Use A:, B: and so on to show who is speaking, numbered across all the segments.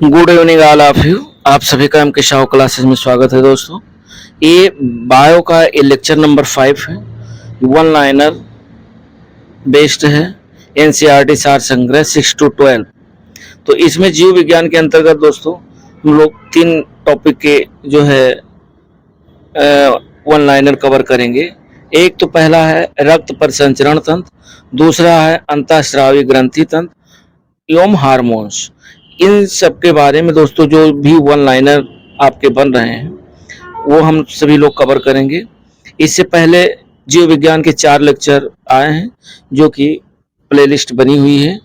A: Good evening all of you. आप सभी का एम के शाह क्लासेस में स्वागत है दोस्तों। ये बायो का ये लेक्चर नंबर 5 है। वन लाइनर बेस्ड है, एनसीईआरटी सार संग्रह 6 to 12। तो इसमें जीव विज्ञान के अंतर्गत दोस्तों हम लोग 3 टॉपिक के जो है वन लाइनर कवर करेंगे। एक तो पहला है रक्त परिसंचरण तंत्र, दूसरा है अंतःस्रावी ग्रंथि तंत्र एवं हार्मोन्स। इन सब के बारे में दोस्तों जो भी वन लाइनर आपके बन रहे हैं वो हम सभी लोग कवर करेंगे। इससे पहले जीव विज्ञान के 4 लेक्चर आए हैं जो कि प्लेलिस्ट बनी हुई है।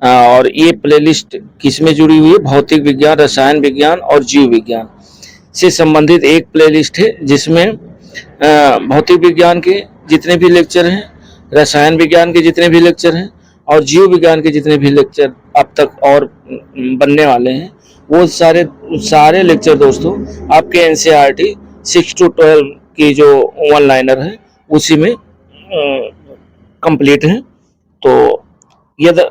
A: और ये प्लेलिस्ट किसमें जुड़ी हुई है? भौतिक विज्ञान, रसायन विज्ञान और जीव विज्ञान से संबंधित एक प्लेलिस्ट है जिसमें भौतिक विज्ञान के जितने भी लेक्चर हैं, रसायन विज्ञान के जितने भी लेक्चर हैं और जीव विज्ञान के जितने भी लेक्चर अब तक और बनने वाले हैं वो सारे लेक्चर दोस्तों आपके एनसीईआरटी 6 to 12 की जो वन लाइनर है उसी में कंप्लीट है। तो यदि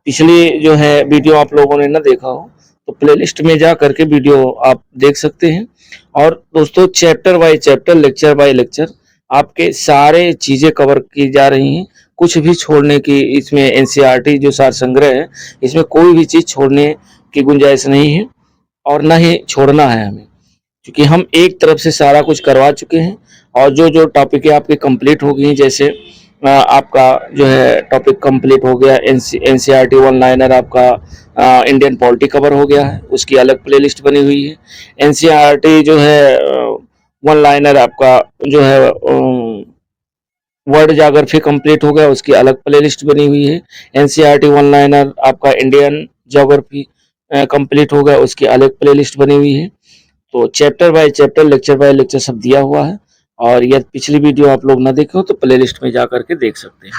A: पिछली जो है वीडियो आप लोगों ने ना देखा हो तो प्लेलिस्ट में जा करके वीडियो आप देख सकते हैं। और दोस्तों chapter by chapter, lecture by lecture आपके सारे चीज़ें कवर की जा रही हैं। कुछ भी छोड़ने की इसमें एनसीईआरटी जो सार संग्रह है इसमें कोई भी चीज़ छोड़ने की गुंजाइश नहीं है और ना ही छोड़ना है हमें, क्योंकि हम एक तरफ से सारा कुछ करवा चुके हैं। और जो जो टॉपिक है आपके कंप्लीट हो गई, जैसे आपका जो है टॉपिक कंप्लीट हो गया एनसीईआरटी वन लाइनर आपका इंडियन पॉलिटी कवर हो गया है, उसकी अलग प्लेलिस्ट बनी हुई है। एनसीईआरटी जो है वन लाइनर आपका जो है वर्ल्ड ज्योग्राफी कंप्लीट हो गया, उसकी अलग प्लेलिस्ट बनी हुई है। एनसीईआरटी वन लाइनर आपका इंडियन ज्योग्राफी कंप्लीट हो गया, उसकी अलग प्लेलिस्ट बनी हुई है। तो chapter by chapter, lecture by lecture सब दिया हुआ है। और यदि पिछली वीडियो आप लोग ना देखे हो तो प्लेलिस्ट में जा करके देख सकते हैं।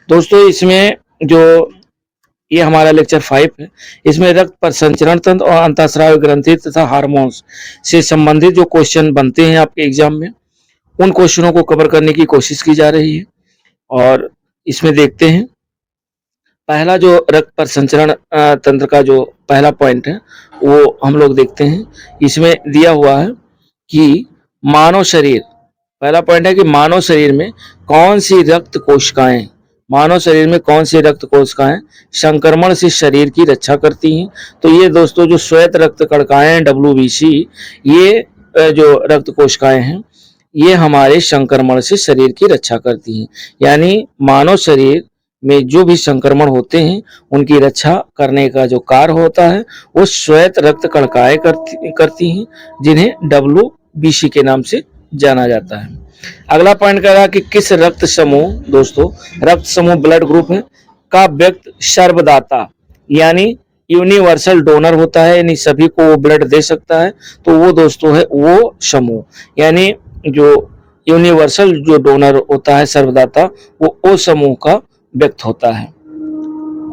A: दोस्तों इसमें जो ये हमारा लेक्चर 5 है, इसमें रक्त परिसंचरण तंत्र और अंतःस्रावी ग्रंथि तथा हार्मोन्स से संबंधित जो क्वेश्चन बनते हैं आपके एग्जाम में उन क्वेश्चनों को कवर करने की कोशिश की जा रही है। और इसमें देखते हैं पहला जो रक्त परिसंचरण तंत्र का जो पहला पॉइंट है वो हम लोग देखते हैं। इसमें दिया हुआ है कि मानव शरीर, पहला पॉइंट है कि मानव शरीर में कौन सी रक्त कोशिकाएं, मानव शरीर में कौन सी रक्त कोशिकाएं संक्रमण से शरीर की रक्षा करती हैं। तो ये दोस्तों जो श्वेत रक्त कणिकाएं WBC, ये जो रक्त कोशिकाएं हैं ये हमारे संक्रमण से शरीर की रक्षा करती हैं। यानी मानव शरीर में जो भी संक्रमण होते हैं उनकी रक्षा करने का जो कार्य होता है वो श्वेत रक्त कणिकाएं करती हैं, जिन्हें WBC के नाम से जाना जाता है। अगला पॉइंट कह रहा है कि किस रक्त समूह, दोस्तों रक्त समूह ब्लड ग्रुप है का व्यक्ति सर्वदाता यानी यूनिवर्सल डोनर होता है, यानी सभी को वो ब्लड दे सकता है। तो वो दोस्तों है वो समूह, यानी जो यूनिवर्सल जो डोनर होता है सर्वदाता वो ओ समूह का व्यक्त होता है।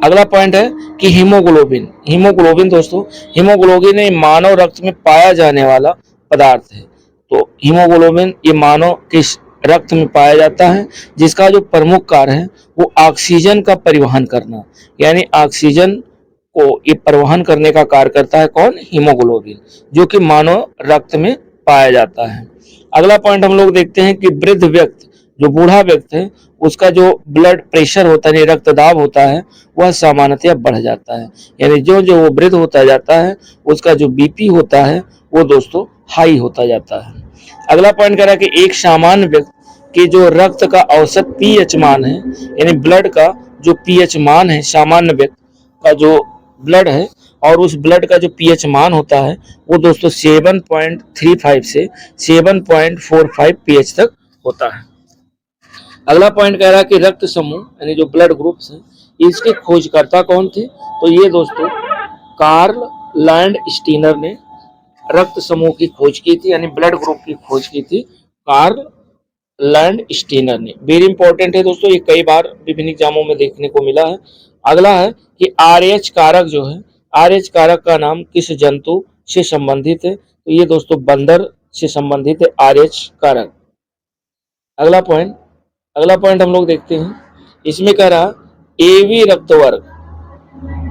A: अगला पॉइंट है कि हीमोग्लोबिन, हीमोग्लोबिन दोस्तों हीमोग्लोबिन ये मानव रक्त में पाया जाने वाला पदार्थ है। तो हीमोग्लोबिन ये मानव के रक्त में पाया जाता है, जिसका जो प्रमुख कार्य है वो ऑक्सीजन का परिवहन करना, यानी ऑक्सीजन को ये परिवहन करने का कार्य करता है कौन? हीमोग्लोबिन, जो कि मानव रक्त में पाया जाता है। अगला पॉइंट हम लोग देखते हैं कि वृद्ध व्यक्ति, जो बूढ़ा व्यक्ति है उसका जो ब्लड प्रेशर होता है, रक्तदाब होता है, वह सामान्यतः बढ़ जाता है। यानी जो जो वो वृद्ध होता जाता है उसका जो बीपी होता है वो दोस्तों हाई होता जाता है। अगला पॉइंट कह रहा है कि एक सामान्य व्यक्ति के जो रक्त का औसत पीएच मान है, यानी ब्लड का जो पीएच मान है, सामान्य व्यक्ति का जो ब्लड है और उस ब्लड का जो पीएच मान होता है वो दोस्तों 7.35 से 7.45 पीएच तक होता है। अगला पॉइंट कह रहा है कि रक्त समूह यानी जो ब्लड ग्रुप्स हैं इसके खोजकर्ता कौन थे? तो ये दोस्तों कार्ल लैंडस्टीनर ने रक्त समूह की खोज की थी, यानी ब्लड ग्रुप की खोज की थी कार्ल लैंडस्टीनर ने। वेरी इंपॉर्टेंट है दोस्तों, ये कई बार विभिन्न एग्जामों में देखने को मिला है। अगला है कि RH कारक जो है, RH कारक का नाम किस जंतु से संबंधित है? तो ये दोस्तों बंदर से संबंधित है RH कारक। अगला पॉइंट हम लोग देखते हैं, इसमें कह रहा AB रक्त वर्ग,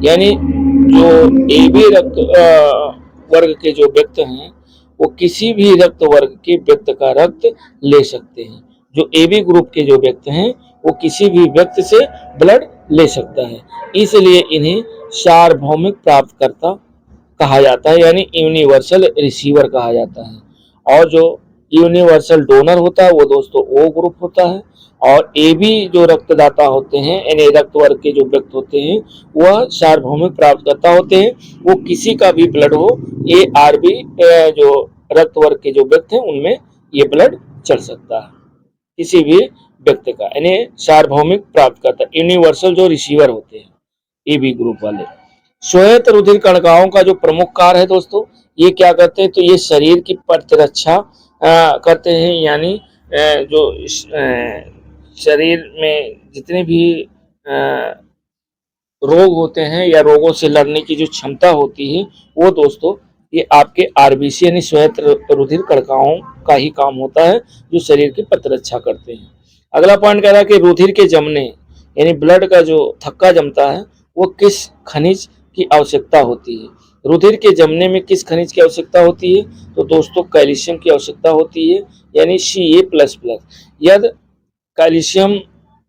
A: यानी जो AB रक्त वर्ग के जो व्यक्ति हैं वो किसी भी रक्त वर्ग के व्यक्ति का रक्त ले सकते हैं। जो AB ग्रुप के जो व्यक्ति हैं वो किसी भी व्यक्ति से ब्लड ले सकता है, इसलिए इन्हें सार्वभौमिक प्राप्तकर्ता कहा जाता है, यानी यूनिवर्सल रिसीवर कहा जाता है। और जो यूनिवर्सल डोनर होता है वो दोस्तों O ग्रुप होता है, और AB जो रक्तदाता होते हैं यानी रक्त वर्ग के जो व्यक्ति होते हैं वह सार्वभौमिक प्राप्तकर्ता होते हैं। वो किसी का भी ब्लड हो, ARB जो रक्त वर्ग के जो व्यक्ति हैं उनमें ये ब्लड चल सकता है, किसी भी व्यक्ति का, यानी सार्वभौमिक प्राप्तकर्ता, यूनिवर्सल जो रिसीवर होते हैं AB ग्रुप वाले। श्वेत रुधिर कणिकाओं का जो प्रमुख कार्य है दोस्तों, ये क्या करते हैं, तो ये शरीर की प्रतिरक्षा करते हैं, यानी जो शरीर में जितने भी रोग होते हैं या रोगों से लड़ने की जो क्षमता होती है वो दोस्तों ये आपके RBC यानी श्वेत रुधिर कणिकाओं का ही काम होता है, जो शरीर की प्रतिरक्षा करते हैं। अगला पॉइंट कह रहा है कि रुधिर के जमने यानी ब्लड का जो थक्का जमता है वो किस खनिज की आवश्यकता होती है। रुधिर के जमने में किस खनिज की आवश्यकता होती है, तो दोस्तों कैल्शियम की आवश्यकता होती है, यानी Ca++। यदि कैल्शियम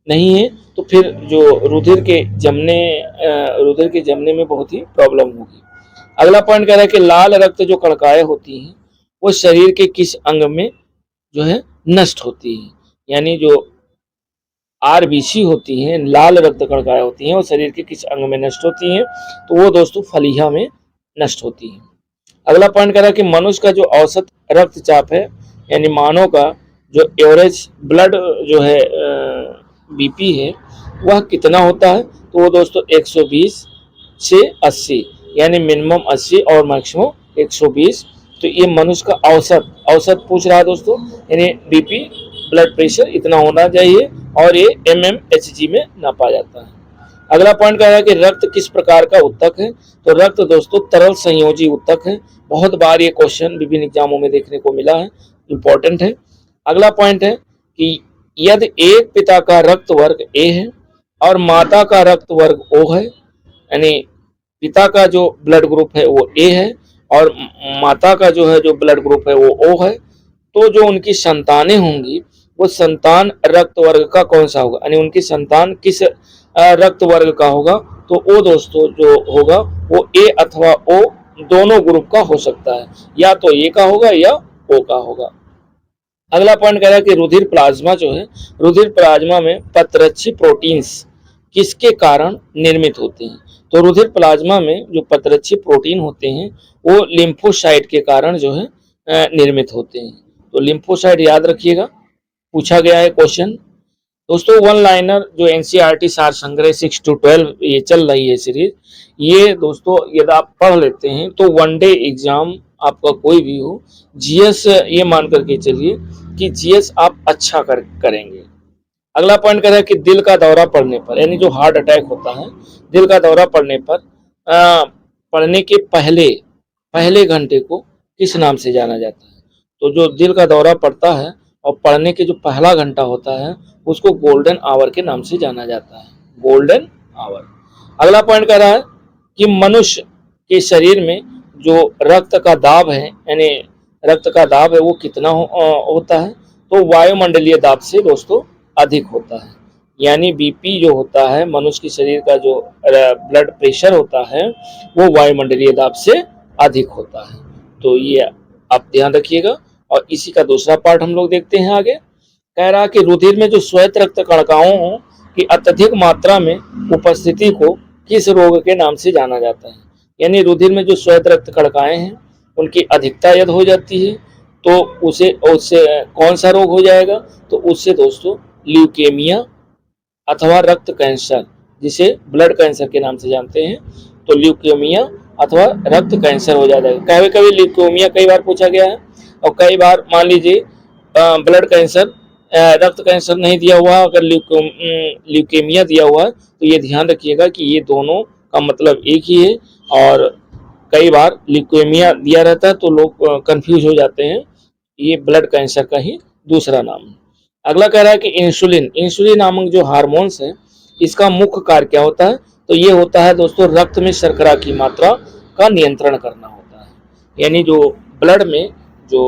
A: नहीं है तो फिर जो रुधिर के जमने में बहुत ही प्रॉब्लम होगी। अगला पॉइंट कह रहा है कि लाल रक्त जो कणिकाएं होती हैं वो शरीर के किस अंग में जो है नष्ट होती है, यानी जो RBC होती हैं, लाल रक्त कणिकाएं होती हैं, वो शरीर के किस अंग में नष्ट होती हैं, तो वो दोस्तों फलिया में नष्ट होती हैं। अगला पॉइंट कह रहा है कि मनुष्य का जो औसत रक्तचाप है यानी मानव का जो एवरेज ब्लड जो है BP है वह कितना होता है, तो वो दोस्तों 120 से 80, यानी मिनिमम 80 और मैक्सिमम 120। तो ये मनुष्य का औसत पूछ रहा है दोस्तों, यानी BP ब्लड प्रेशर इतना होना चाहिए, और ये mmHg में नापा जाता है। अगला पॉइंट कह रहा है कि रक्त किस प्रकार का उत्तक है, तो रक्त दोस्तों तरल संयोजी उत्तक है। बहुत बार ये क्वेश्चन विभिन्न एग्जामों में देखने को मिला है, इंपॉर्टेंट है। अगला पॉइंट है कि यदि एक पिता का रक्त वर्ग A है और माता का रक्त वर्ग O है, यानी पिता का जो ब्लड ग्रुप है वो A है और माता का जो है जो ब्लड ग्रुप है वो O है, तो जो उनकी संतानें होंगी वो संतान रक्त वर्ग का कौन सा होगा, यानी उनकी संतान किस रक्त वर्ग का होगा, तो वो दोस्तों जो होगा वो A अथवा O दोनों ग्रुप का हो सकता है, या तो A का होगा या O का होगा। अगला पॉइंट कह रहा है कि रुधिर प्लाज्मा जो है, रुधिर प्लाज्मा में प्रतिरक्षी प्रोटीन्स किसके कारण निर्मित होते हैं, तो रुधिर प्लाज्मा में जो प्रतिरक्षी प्रोटीन होते हैं वो लिम्फोसाइट के कारण जो है निर्मित होते हैं। तो लिम्फोसाइट याद रखिएगा, पूछा गया है क्वेश्चन। दोस्तों वन लाइनर जो NCERT सार संग्रह 6 to 12 ये चल रही है सीरीज, ये दोस्तों यदि आप पढ़ लेते हैं तो वनडे एग्जाम आपका कोई भी हो, GS ये मान करके चलिए कि GS आप अच्छा करेंगे। अगला पॉइंट कह रहा है कि दिल का दौरा पड़ने पर, यानी जो हार्ट अटैक होता है, दिल का दौरा पड़ने पर पड़ने के पहले घंटे को किस नाम से जाना जाता है, तो जो दिल का दौरा पड़ता है और पड़ने के जो पहला घंटा होता है उसको गोल्डन आवर के नाम से जाना जाता है, गोल्डन आवर। अगला पॉइंट कह रहा है कि मनुष्य के शरीर में जो रक्त का दाब है, यानी रक्त का दाब है वो कितना होता है, तो वायुमंडलीय दाब से दोस्तों अधिक होता है, यानी BP जो होता है मनुष्य के शरीर का जो ब्लड प्रेशर होता है वो वायुमंडलीय दाब से अधिक होता है। तो ये आप ध्यान रखिएगा। और इसी का दूसरा पार्ट हम लोग देखते हैं आगे। कह रहा कि रुधिर में जो श्वेत रक्त कणिकाओं की अत्यधिक मात्रा में उपस्थिति को किस रोग के नाम से जाना जाता है, यानी रुधिर में जो श्वेत रक्त कणिकाएं हैं उनकी अधिकता यदि हो जाती है तो उससे कौन सा रोग हो जाएगा, तो उससे दोस्तों ल्यूकेमिया अथवा रक्त कैंसर, जिसे ब्लड कैंसर के नाम से जानते हैं, तो ल्यूकेमिया अथवा रक्त कैंसर हो जाता है। कभी कभी ल्यूकेमिया कई बार पूछा गया है, और कई बार मान लीजिए ब्लड कैंसर रक्त कैंसर नहीं दिया हुआ, अगर ल्यूकेमिया दिया हुआ है तो ये ध्यान रखिएगा कि ये दोनों का मतलब एक ही है, और कई बार ल्यूकेमिया दिया रहता है तो लोग कंफ्यूज हो जाते हैं, ये ब्लड कैंसर का ही दूसरा नाम है। अगला कह रहा है कि इंसुलिन नामक जो हार्मोन्स है इसका मुख्य कार्य क्या होता है, तो ये होता है दोस्तों रक्त में शर्करा की मात्रा का नियंत्रण करना होता है, यानी जो ब्लड में जो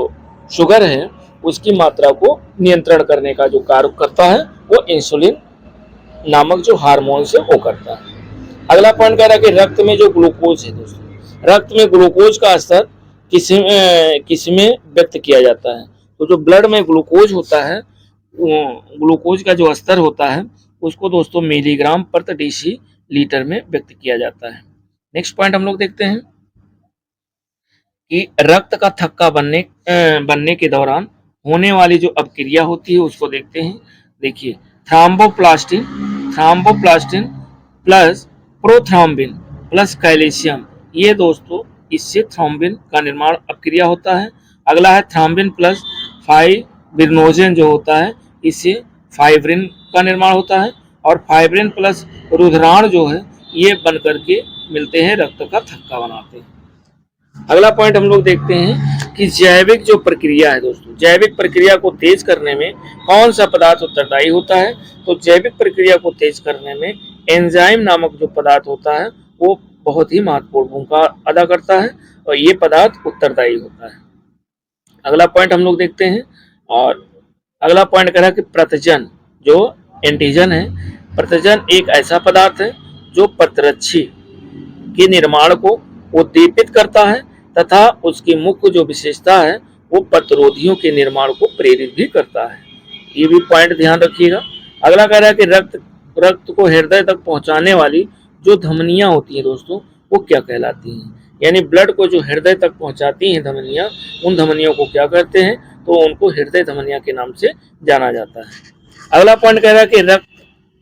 A: शुगर है उसकी मात्रा को नियंत्रण करने का जो कार्य करता है वो इंसुलिन नामक जो हार्मोन से वो करता है। अगला पॉइंट कह रहा है कि रक्त में जो ग्लूकोज है दोस्तों, रक्त में ग्लूकोज का स्तर किसमें व्यक्त किया जाता है। तो जो ब्लड में ग्लूकोज होता है, ग्लूकोज का जो स्तर होता है उसको दोस्तों मिलीग्राम प्रति डेसी लीटर में व्यक्त किया जाता है। नेक्स्ट पॉइंट हम लोग देखते हैं कि रक्त का थक्का बनने के दौरान होने वाली जो अपक्रिया होती है उसको देखते हैं। देखिए thromboplastin plus prothrombin plus calcium, ये दोस्तों इससे थ्रोम्बिन का निर्माण अपक्रिया होता है। अगला है थ्रोम्बिन प्लस फाइब्रिनोजन जो होता है, इससे फाइब्रिन का निर्माण होता है। और फाइब्रिन प्लस रुधिराण जो है ये बन करके मिलते हैं, रक्त का थक्का बनाते हैं। अगला पॉइंट हम लोग देखते हैं कि जैविक जो प्रक्रिया है दोस्तों, जैविक प्रक्रिया को तेज करने में कौन सा पदार्थ उत्तरदायी होता है। तो जैविक प्रक्रिया को तेज करने में एंजाइम नामक जो पदार्थ होता है वो बहुत ही महत्वपूर्ण भूमिका अदा करता है और ये पदार्थ उत्तरदायी होता है। अगला पॉइंट हम लोग देखते हैं, और अगला पॉइंट कह रहा है कि प्रतजन जो एंटीजन है, प्रतजन एक ऐसा पदार्थ है जो प्रतिरक्षी के निर्माण को उद्दीपित करता है तथा उसकी मुख्य जो विशेषता है वो प्रतिरोधियों के निर्माण को प्रेरित भी करता है। ये भी पॉइंट ध्यान रखिएगा। अगला कह रहा है कि रक्त को हृदय तक पहुंचाने वाली जो धमनियां होती हैं दोस्तों वो क्या कहलाती हैं, यानी ब्लड को जो हृदय तक पहुंचाती हैं धमनियां, उन धमनियों को क्या कहते हैं, तो उनको हृदय धमनियां के नाम से जाना जाता है। अगला पॉइंट कह रहा है कि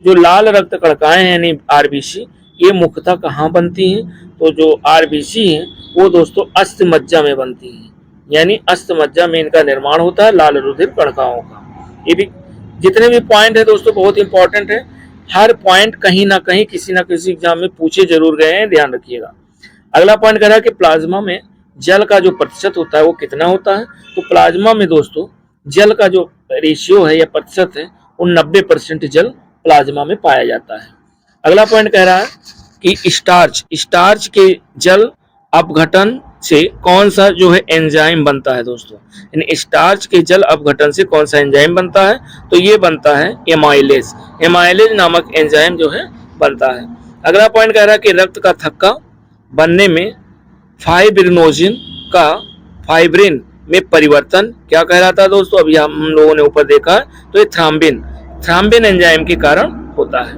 A: जो लाल रक्त कणिकाएं हैं यानी आरबीसी, ये मुख्यतः कहाँ बनती हैं। तो जो आरबीसी हैं वो दोस्तों अस्थिमज्जा में बनती हैं, यानी अस्थिमज्जा में इनका निर्माण होता है लाल रुधिर कणिकाओं का। ये भी जितने भी पॉइंट है दोस्तों बहुत इंपॉर्टेंट है, हर पॉइंट कहीं ना कहीं किसी ना किसी एग्जाम में पूछे जरूर गए हैं, ध्यान रखिएगा। अगला पॉइंट कह रहा है कि प्लाज्मा में जल का जो प्रतिशत होता है वो कितना होता है। तो प्लाज्मा में दोस्तों जल का जो रेशियो है या प्रतिशत है वो 90% जल प्लाज्मा में पाया जाता है। अगला पॉइंट कह रहा है कि स्टार्च के जल अपघटन से कौन सा जो है एंजाइम बनता है दोस्तों, यानी स्टार्च के जल अपघटन से कौन सा एंजाइम बनता है। तो ये बनता है एमाइलेज नामक एंजाइम जो है बनता है। अगला पॉइंट कह रहा है कि रक्त का थक्का बनने में फाइब्रिनोजन का फाइब्रिन में परिवर्तन क्या कहलाता है दोस्तों, अभी हम लोगों ने ऊपर देखा है, तो ये थ्रोम्बिन एंजाइम के कारण होता है।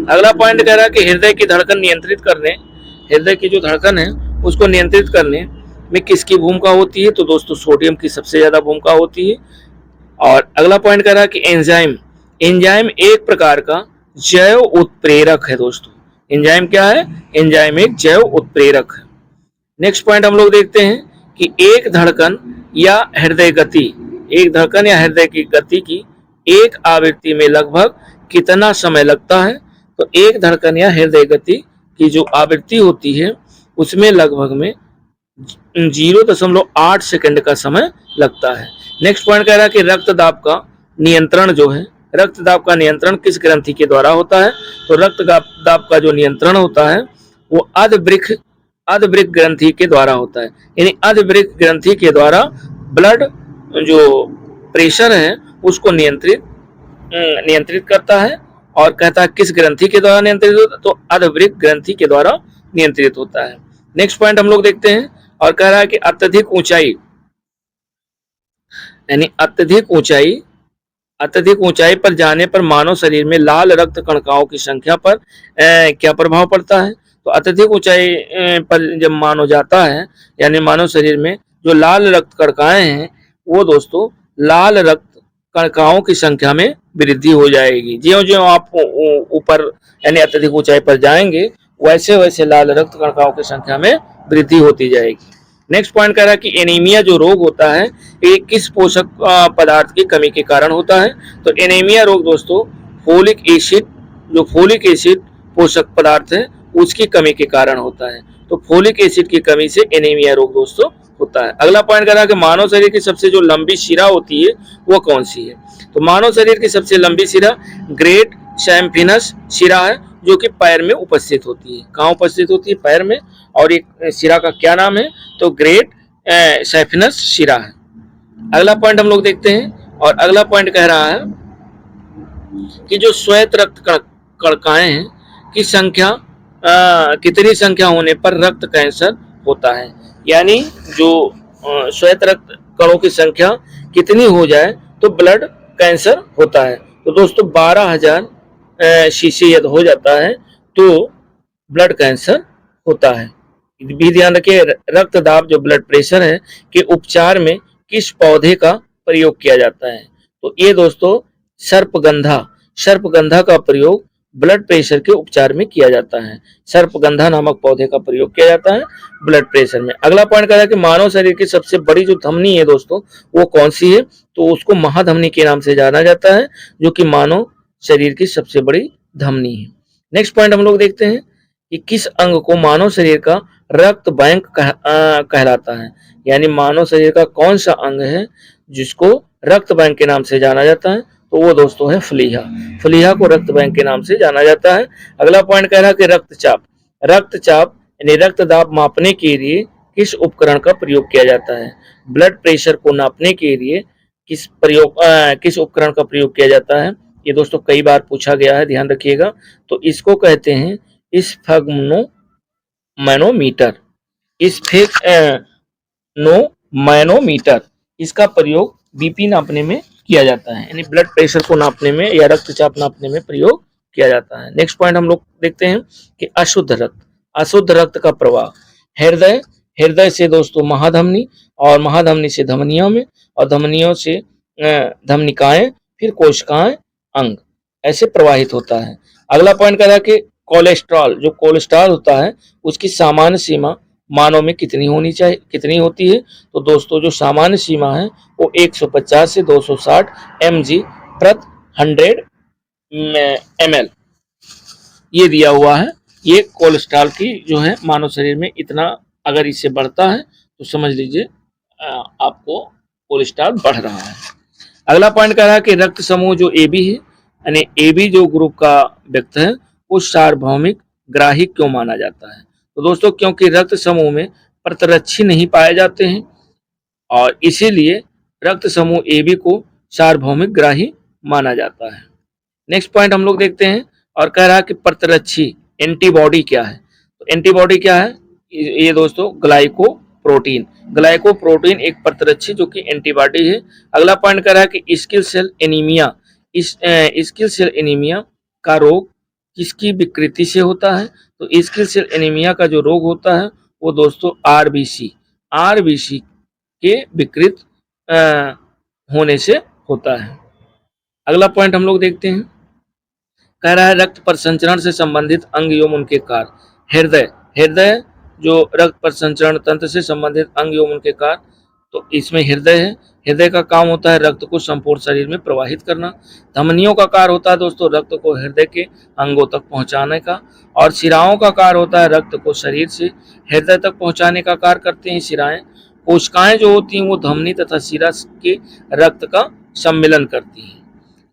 A: अगला पॉइंट कह रहा है कि हृदय की धड़कन नियंत्रित करने, हृदय की जो धड़कन है उसको नियंत्रित करने में किसकी भूमिका होती है। तो दोस्तों सोडियम की सबसे ज्यादा भूमिका होती है। और अगला पॉइंट कह रहा है कि एंजाइम एक प्रकार का जैव उत्प्रेरक है दोस्तों। एंजाइम क्या है, एंजाइम एक जैव उत्प्रेरक है। नेक्स्ट पॉइंट हम लोग देखते हैं कि एक धड़कन या हृदय की गति की एक आवृत्ति में लगभग कितना समय लगता है। तो एक धड़कन या हृदय गति की जो आवृत्ति होती है उसमें लगभग में 0.8 सेकंड का समय लगता है। नेक्स्ट पॉइंट कह रहा है कि रक्तदाब का नियंत्रण किस ग्रंथि के द्वारा होता है। तो रक्तदाब का जो नियंत्रण होता है वो अधवृक्क ग्रंथि के द्वारा होता है, यानी अधवृक्क ग्रंथि के द्वारा ब्लड जो प्रेशर है उसको नियंत्रित करता है। और कहता है किस ग्रंथि के द्वारा नियंत्रित होता है, तो अधवृक्क ग्रंथि के द्वारा नियंत्रित होता है। नेक्स्ट पॉइंट हम लोग देखते हैं, और कह रहा है कि अत्यधिक ऊंचाई पर जाने पर मानव शरीर में लाल रक्त कणिकाओं की संख्या पर क्या प्रभाव पड़ता है। तो अत्यधिक ऊंचाई पर जब मानव जाता है, यानी मानव शरीर में जो लाल रक्त कणिकाएं हैं वो दोस्तों लाल रक्त कणिकाओं की संख्या में वृद्धि हो जाएगी। ज्यों-ज्यों आप ऊपर यानी अत्यधिक ऊंचाई पर जाएंगे वैसे वैसे लाल रक्त कणिकाओं की संख्या में वृद्धि होती जाएगी। नेक्स्ट पॉइंट कह रहा है कि एनीमिया जो रोग होता है ये किस पोषक पदार्थ की कमी के कारण होता है। तो एनीमिया रोग दोस्तों फोलिक एसिड पोषक पदार्थ है उसकी कमी के कारण होता है। तो फोलिक एसिड की कमी से एनीमिया रोग दोस्तों होता है। अगला पॉइंट कह रहा है कि मानव शरीर की सबसे जो लंबी शिरा होती है वो कौन सी है। तो मानव शरीर की सबसे लंबी शिरा ग्रेट सैम्फिनस शिरा है जो कि पैर में उपस्थित होती है। कहाँ उपस्थित होती है? पैर में। और एक शिरा का क्या नाम है? तो ग्रेट सैफिनस शिरा है। अगला पॉइंट हम लोग देखते हैं, और अगला पॉइंट कह रहा है कि जो श्वेत रक्त कणिकाएं हैं की संख्या कितनी संख्या होने पर रक्त कैंसर होता है। यानी जो श्वेत रक्त कणों की संख्या कितनी हो जाए तो ब्लड कैंसर होता है। तो दोस्तों 12,000 शीशी यदि हो जाता है तो ब्लड कैंसर होता है। भी ध्यान रखिए, रक्त दाब जो ब्लड प्रेशर है के उपचार में किस पौधे का प्रयोग किया जाता है? तो ये दोस्तों सर्पगंधा का प्रयोग ब्लड प्रेशर के उपचार में किया जाता है। सर्पगंधा नामक पौधे का प्रयोग किया जाता है ब्लड प्रेशर में। अगला पॉइंट कह रहा है कि मानव शरीर की सबसे बड़ी जो धमनी है दोस्तों वो कौन सी है? तो उसको महाधमनी के नाम से जाना जाता है, जो कि मानव शरीर की सबसे बड़ी धमनी है। नेक्स्ट पॉइंट हम लोग देखते हैं कि किस अंग को मानव शरीर का रक्त बैंक कहलाता है। यानी मानव शरीर का कौन सा अंग है जिसको रक्त बैंक के नाम से जाना जाता है? तो वो दोस्तों है फलीहा। फलीहा को रक्त बैंक के नाम से जाना जाता है। अगला पॉइंट कह रहा है कि रक्तचाप यानी रक्त दाब मापने के लिए किस उपकरण का प्रयोग किया जाता है? ब्लड प्रेशर को नापने के लिए किस उपकरण का प्रयोग किया जाता है? ये दोस्तों कई बार पूछा गया है, ध्यान रखिएगा। तो इसको कहते हैं मैनोमीटर। इसका प्रयोग बीपी नापने में किया जाता है, यानी ब्लड प्रेशर को नापने में या रक्तचाप नापने में प्रयोग किया जाता है। नेक्स्ट पॉइंट हम लोग देखते हैं कि अशुद्ध रक्त का प्रवाह हृदय से दोस्तों महाधमनी, और महाधमनी से धमनियों में, और धमनियों से धमनिकाएं, फिर कोशिकाएं, अंग ऐसे प्रवाहित होता है। अगला पॉइंट कह रहा है कि कोलेस्ट्रॉल होता है उसकी सामान्य सीमा मानव में कितनी होती है? तो दोस्तों जो सामान्य सीमा है वो 150 से 260 mg प्रति 100 ml ये दिया हुआ है। ये कोलेस्ट्रॉल की जो है मानव शरीर में इतना अगर इससे बढ़ता है तो समझ लीजिए आपको कोलेस्ट्रॉल बढ़ रहा है। अगला पॉइंट कह रहा है कि रक्त समूह जो AB है, यानी AB जो ग्रुप का व्यक्ति है वो सार्वभौमिक ग्राही क्यों माना जाता है? तो दोस्तों क्योंकि रक्त समूह में प्रतिरक्षी नहीं पाए जाते हैं, और इसीलिए रक्त समूह AB को सार्वभौमिक ग्राही माना जाता है। नेक्स्ट पॉइंट हम लोग देखते हैं, और कह रहा है कि प्रतिरक्षी एंटीबॉडी क्या है? तो एंटीबॉडी क्या है? ये दोस्तों ग्लाइकोप्रोटीन एक प्रतिरक्षी जो कि एंटीबॉडी है। अगला पॉइंट कह रहा है कि स्किल सेल एनीमिया का रोग किसकी विकृति से होता है? तो स्किल सेल एनीमिया का जो रोग होता है वो दोस्तों आरबीसी के विकृत होने से होता है। अगला पॉइंट हम लोग देखते हैं, कह रहा है रक्त परिसंचरण से संबंधित अंग एवं उनके कार्य। हृदय जो रक्त परिसंचरण तंत्र से संबंधित अंग एवं उनके कार्य, तो इसमें हृदय है। हृदय का काम होता है रक्त को संपूर्ण शरीर में प्रवाहित करना। धमनियों का कार्य होता है दोस्तों रक्त को हृदय के अंगों तक पहुंचाने का, और शिराओं का कार्य होता है रक्त को शरीर से हृदय तक पहुंचाने का कार्य करते हैं शिराएं। कोशिकाएं जो होती हैं वो धमनी तथा शिरा के रक्त का सम्मिलन करती हैं।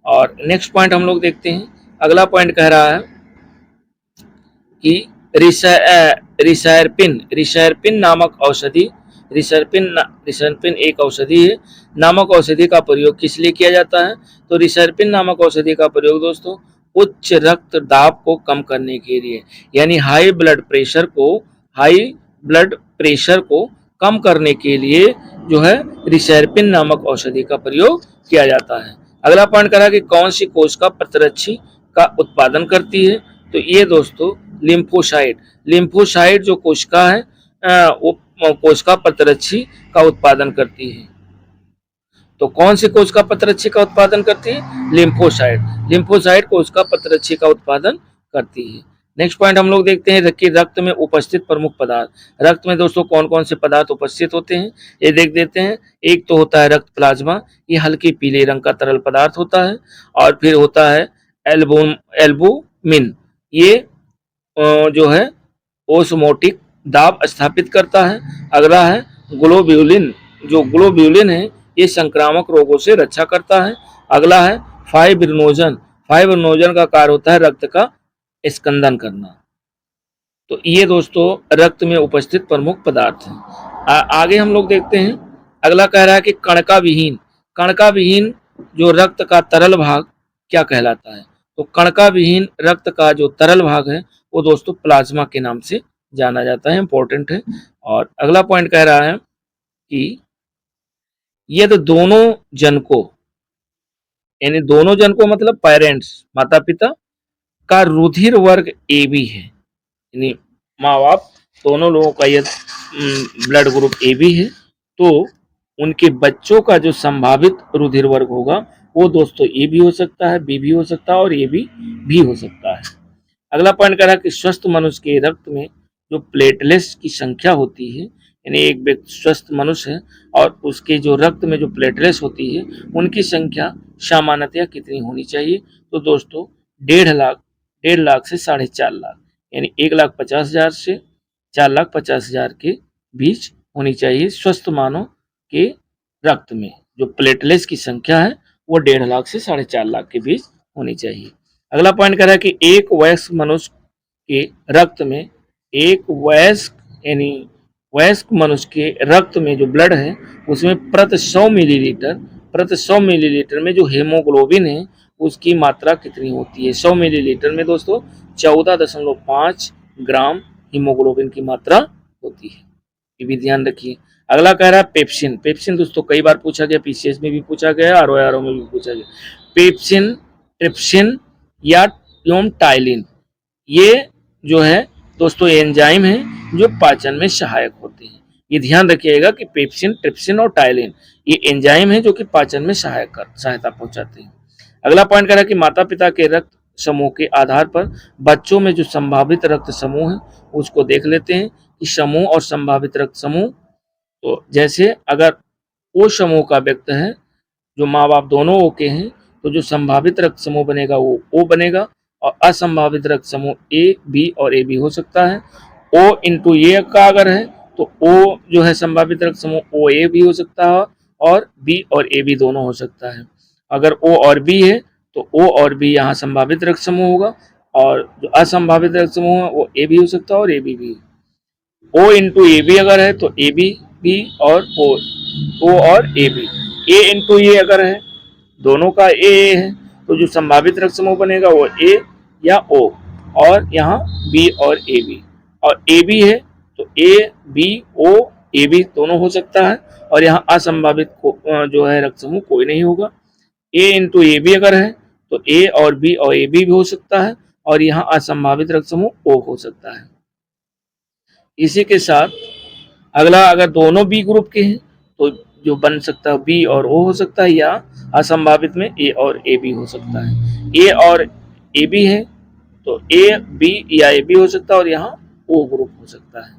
A: और नेक्स्ट पॉइंट हम लोग देखते हैं, अगला पॉइंट कह रहा है कि रिसर्पिन नामक औषधि, रिसर्पिन एक औषधि है, नामक औषधि का प्रयोग किस लिए किया जाता है? तो रिसर्पिन नामक औषधि का प्रयोग दोस्तों उच्च रक्तदाब को कम करने के लिए, यानी हाई ब्लड प्रेशर को कम करने के लिए जो है रिसर्पिन नामक औषधि का प्रयोग किया जाता है। अगला पॉइंट करा कि कौन सी कोशिका प्रतिरक्षी का उत्पादन करती है? तो ये दोस्तों लिम्फोसाइट जो कोशिका है वो कोशिका प्रतिरक्षी का उत्पादन करती है। तो कौन सी कोशिका प्रतिरक्षी का उत्पादन करती है? लिम्फोसाइट कोशिका प्रतिरक्षी का उत्पादन करती है। नेक्स्ट पॉइंट हम लोग देखते हैं कि रक्त में उपस्थित प्रमुख पदार्थ। रक्त में दोस्तों कौन कौन से पदार्थ उपस्थित होते हैं ये देख देते हैं। एक तो होता है रक्त प्लाज्मा, ये हल्के पीले रंग का तरल पदार्थ होता है। और फिर होता है एल्बुमिन, ये जो है ओस्मोटिक दाब स्थापित करता है। अगला है ग्लोब्यूलिन, जो ग्लोब्यूलिन है ये संक्रामक रोगों से रक्षा करता है। अगला है फाइब्रिनोजन का कार्य होता है रक्त का स्कंदन करना। तो ये दोस्तों रक्त में उपस्थित प्रमुख पदार्थ हैं। आगे हम लोग देखते हैं, अगला कह रहा है कि कणका विहीन, कणका विहीन जो रक्त का तरल भाग क्या कहलाता है? तो कणका विहीन रक्त का जो तरल भाग है वो दोस्तों प्लाज्मा के नाम से जाना जाता है, इंपॉर्टेंट है। और अगला पॉइंट कह रहा है कि यदि दोनों जनकों, यानी दोनों जनकों मतलब पेरेंट्स, माता पिता का रुधिर वर्ग ए बी है, यानी माँ बाप दोनों लोगों का यदि ब्लड ग्रुप ए बी है तो उनके बच्चों का जो संभावित रुधिर वर्ग होगा वो दोस्तों ए भी हो सकता है, बी भी हो सकता है और ए भी हो सकता है। अगला पॉइंट कह रहा है कि स्वस्थ मनुष्य के रक्त में जो प्लेटलेट्स की संख्या होती है, यानी एक व्यक्ति स्वस्थ मनुष्य है और उसके जो रक्त में जो प्लेटलेट्स होती है उनकी संख्या सामान्यतया कितनी होनी चाहिए? तो दोस्तों 1.5 लाख से 4.5 लाख, यानी 1,50,000 से 4,50,000 के बीच होनी चाहिए स्वस्थ मानव के रक्त में। जो प्लेटलेट्स की संख्या है वो 1.5 लाख से 4.5 लाख के बीच होनी चाहिए। अगला पॉइंट कह रहा है कि एक वयस्क मनुष्य के रक्त में, एक वयस्क यानी वयस्क मनुष्य के रक्त में जो ब्लड है उसमें प्रति 100 मिलीलीटर में जो हेमोग्लोबिन है उसकी मात्रा कितनी होती है? 100 मिलीलीटर में दोस्तों 14.5 ग्राम हीमोग्लोबिन की मात्रा होती है, ये भी ध्यान रखिए। अगला कह रहा है पेप्सिन, पेप्सिन दोस्तों कई बार पूछा गया, पीसीएस में भी पूछा गया, आरओआरओ में भी पूछा गया। पेप्सिन, ट्रिप्सिन या टाइलिन, ये जो है दोस्तों एंजाइम है जो पाचन में सहायक होते हैं। ये ध्यान रखिएगा कि पेप्सिन, ट्रिप्सिन और टाइलिन ये एंजाइम है जो कि पाचन में सहायता पहुंचाते हैं। अगला पॉइंट कह रहा है कि माता पिता के रक्त समूह के आधार पर बच्चों में जो संभावित रक्त समूह है उसको देख लेते हैं कि समूह और संभावित रक्त समूह, तो जैसे अगर ओ समूह का व्यक्ति है, जो माँ बाप दोनों ओ के हैं, तो जो संभावित रक्त समूह बनेगा वो ओ बनेगा और असंभावित रक्त समूह ए बी और ए बी हो सकता है। ओ इंटू ए का अगर है तो ओ जो है संभावित रक्त समूह ओ ए भी हो सकता है और बी और ए बी दोनों हो सकता है। अगर ओ और बी है तो ओ और बी यहाँ संभावित रक्त समूह होगा और जो असंभावित रक्त समूह है वो ए भी हो सकता है और ए बी भी। ओ इंटू ए बी अगर है तो ए बी बी और ओ और ए बी। ए इंटू ए अगर है, दोनों का ए है, तो जो संभावित रक्त समूह बनेगा वो ए या ओ और यहाँ बी और ए बी। और ए बी है तो A B O A B दोनों हो सकता है और यहाँ असंभावित जो है रक्त समूह कोई नहीं होगा। ए इंटू ए बी अगर है तो ए और बी और ए बी भी हो सकता है और यहाँ असंभावित रक्त समूह ओ हो सकता है। इसी के साथ अगला, अगर दोनों बी ग्रुप के हैं तो जो बन सकता है बी और ओ हो सकता है या असंभावित में ए और ए बी हो सकता है। ए और ए बी है तो ए बी या ए बी हो सकता है और यहाँ ओ ग्रुप हो सकता है।